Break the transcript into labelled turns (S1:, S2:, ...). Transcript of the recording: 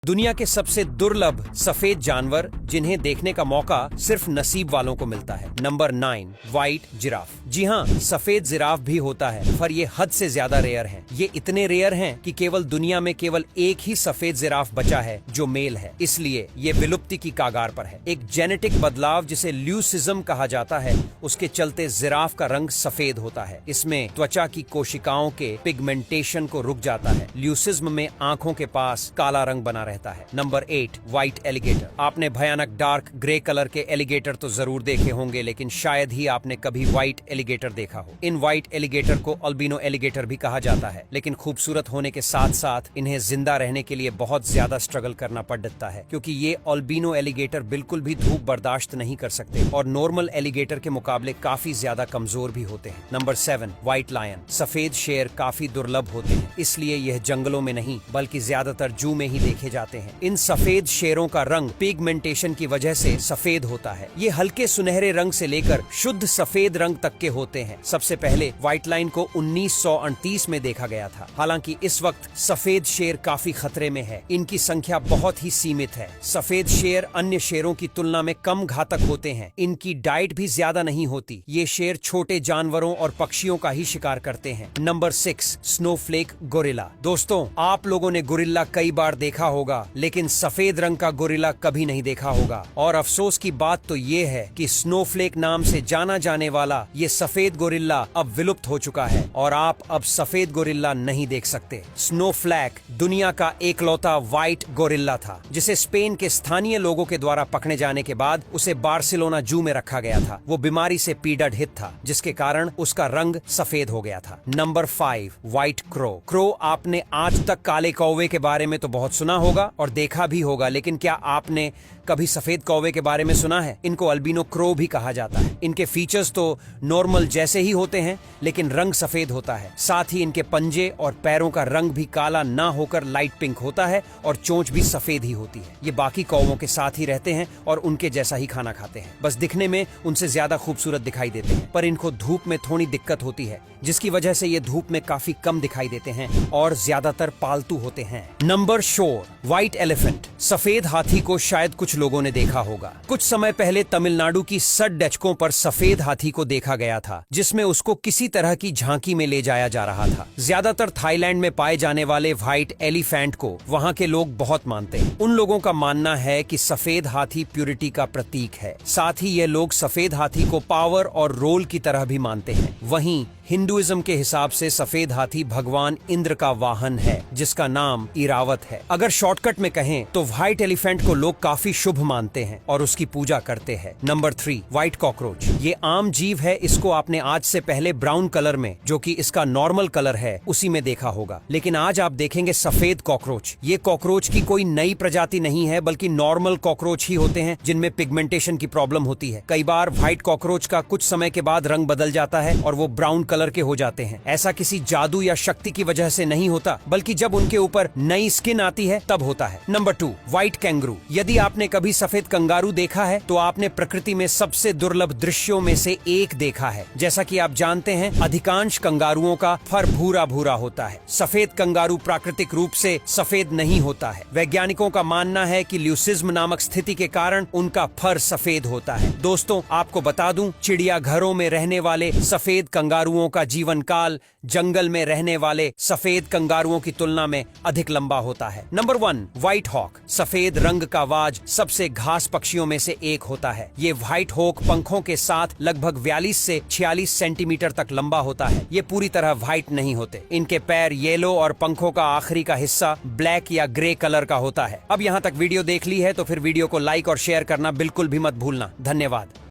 S1: दुनिया के सबसे दुर्लभ सफेद जानवर जिन्हें देखने का मौका सिर्फ नसीब वालों को मिलता है। Number 9, white giraffe. जी हाँ, सफेद जिराफ भी होता है, पर ये हद से ज्यादा रेयर हैं। ये इतने रेयर हैं कि केवल दुनिया में केवल एक ही सफेद जिराफ बचा है जो मेल है, इसलिए ये विलुप्ति की कागार पर है। एक जेनेटिक बदलाव जिसे ल्यूसिज्म कहा जाता है, उसके चलते जिराफ का रंग सफेद होता है। इसमें त्वचा की कोशिकाओं के पिगमेंटेशन को रुक जाता है। ल्यूसिज्म में आंखों के पास काला रंग बना रहता है। Number 8, white alligator. आपने भयानक डार्क ग्रे कलर के एलिगेटर तो जरूर देखे होंगे, लेकिन शायद ही आपने कभी व्हाइट एलिगेटर देखा हो। इन व्हाइट एलिगेटर को अल्बिनो एलिगेटर भी कहा जाता है, लेकिन खूबसूरत होने के साथ साथ इन्हें जिंदा रहने के लिए बहुत ज्यादा स्ट्रगल करना पड़ता है, क्योंकि ये अल्बिनो एलिगेटर बिल्कुल भी धूप बर्दाश्त नहीं कर सकते और नॉर्मल एलिगेटर के मुकाबले काफी ज्यादा कमजोर भी होते हैं। Number 7, white lion. सफेद शेर काफी दुर्लभ होते हैं, इसलिए यह जंगलों में नहीं बल्कि ज्यादातर जू में ही देखे जाते हैं। इन सफेद शेरों का रंग पिगमेंटेशन की वजह से सफेद होता है। ये हल्के सुनहरे रंग से लेकर शुद्ध सफेद रंग तक के होते हैं। सबसे पहले व्हाइट लाइन को 1938 में देखा गया था। हालांकि इस वक्त सफेद शेर काफी खतरे में है। इनकी संख्या बहुत ही सीमित है। सफेद शेर अन्य शेरों की तुलना में कम घातक होते हैं। इनकी डाइट भी ज्यादा नहीं होती। ये शेर छोटे जानवरों और पक्षियों का ही शिकार करते हैं। Number 6, Snowflake gorilla. दोस्तों, आप लोगों ने गोरिल्ला कई बार देखा होगा, लेकिन सफेद रंग का गोरिल्ला कभी नहीं देखा होगा। और अफसोस की बात तो ये है कि स्नोफ्लेक नाम से जाना जाने वाला ये सफेद गोरिल्ला अब विलुप्त हो चुका है और आप अब सफेद गोरिल्ला नहीं देख सकते। स्नोफ्लेक दुनिया का एकलौता व्हाइट गोरिल्ला था, जिसे स्पेन के स्थानीय लोगों के द्वारा पकड़े जाने के बाद उसे बार्सिलोना जू में रखा गया था। वो बीमारी से पीड़ित था, जिसके कारण उसका रंग सफेद हो गया था। Number 5, white crow. क्रो आपने आज तक काले कौवे के बारे में तो बहुत सुना होगा और देखा भी होगा, लेकिन क्या आपने कभी सफेद कौवे के बारे में सुना है? इनको अल्बिनो क्रो भी कहा जाता है। इनके फीचर्स तो नॉर्मल जैसे ही होते हैं, लेकिन रंग सफेद होता है। साथ ही इनके पंजे और पैरों का रंग भी काला ना होकर लाइट पिंक होता है और चोंच भी सफेद ही होती है। ये बाकी कौवों के साथ ही रहते हैं और उनके जैसा ही खाना खाते हैं, बस दिखने में उनसे ज्यादा खूबसूरत दिखाई देते हैं। पर इनको धूप में थोड़ी दिक्कत होती है, जिसकी वजह से ये धूप में काफी कम दिखाई देते हैं और ज्यादातर पालतू होते हैं। नंबर शोर, व्हाइट एलिफेंट। सफेद हाथी को शायद कुछ लोगों ने देखा होगा। कुछ समय पहले तमिलनाडु की सड़कों पर सफेद हाथी को देखा गया था, जिसमें उसको किसी तरह की झांकी में ले जाया जा रहा था। ज्यादातर थाईलैंड में पाए जाने वाले व्हाइट एलिफेंट को वहां के लोग बहुत मानते हैं। उन लोगों का मानना है कि सफेद हाथी प्यूरिटी का प्रतीक है। साथ ही ये लोग सफेद हाथी को पावर और रोल की तरह भी मानते हैं। वहीं हिंदुइज्म के हिसाब से सफेद हाथी भगवान इंद्र का वाहन है, जिसका नाम इरावत है। अगर शॉर्टकट में कहें तो व्हाइट एलिफेंट को लोग काफी शुभ मानते हैं और उसकी पूजा करते हैं। Number 3, white cockroach. ये आम जीव है। इसको आपने आज से पहले ब्राउन कलर में, जो कि इसका नॉर्मल कलर है, उसी में देखा होगा, लेकिन आज आप देखेंगे सफेद कॉकरोच। ये कॉकरोच की कोई नई प्रजाति नहीं है, बल्कि नॉर्मल कॉकरोच ही होते हैं जिनमें पिगमेंटेशन की प्रॉब्लम होती है। कई बार व्हाइट कॉकरोच का कुछ समय के बाद रंग बदल जाता है और वो ब्राउन कलर के हो जाते हैं। ऐसा किसी जादू या शक्ति की वजह से नहीं होता, बल्कि जब उनके ऊपर नई स्किन आती है तब होता है। Number 2, white kangaroo. यदि आपने कभी सफेद कंगारू देखा है तो आपने प्रकृति में सबसे दुर्लभ दृश्यों में से एक देखा है। जैसा कि आप जानते हैं, अधिकांश कंगारुओं का फर भूरा भूरा होता है। सफेद कंगारू प्राकृतिक रूप से सफेद नहीं होता है। वैज्ञानिकों का मानना है कि ल्यूसिज्म नामक स्थिति के कारण उनका फर सफेद होता है। दोस्तों, आपको बता दूं, चिड़ियाघरों में रहने वाले सफेद कंगारुओं का जीवन काल जंगल में रहने वाले सफेद कंगारुओं की तुलना में अधिक लंबा होता है। Number 1, white hawk. सफेद रंग का वाज सबसे घास पक्षियों में से एक होता है। ये व्हाइट हॉक पंखों के साथ लगभग 42 से 46 सेंटीमीटर तक लंबा होता है। ये पूरी तरह व्हाइट नहीं होते। इनके पैर येलो और पंखों का आखिरी का हिस्सा ब्लैक या ग्रे कलर का होता है। अब यहाँ तक वीडियो देख ली है तो फिर वीडियो को लाइक और शेयर करना बिल्कुल भी मत भूलना। धन्यवाद।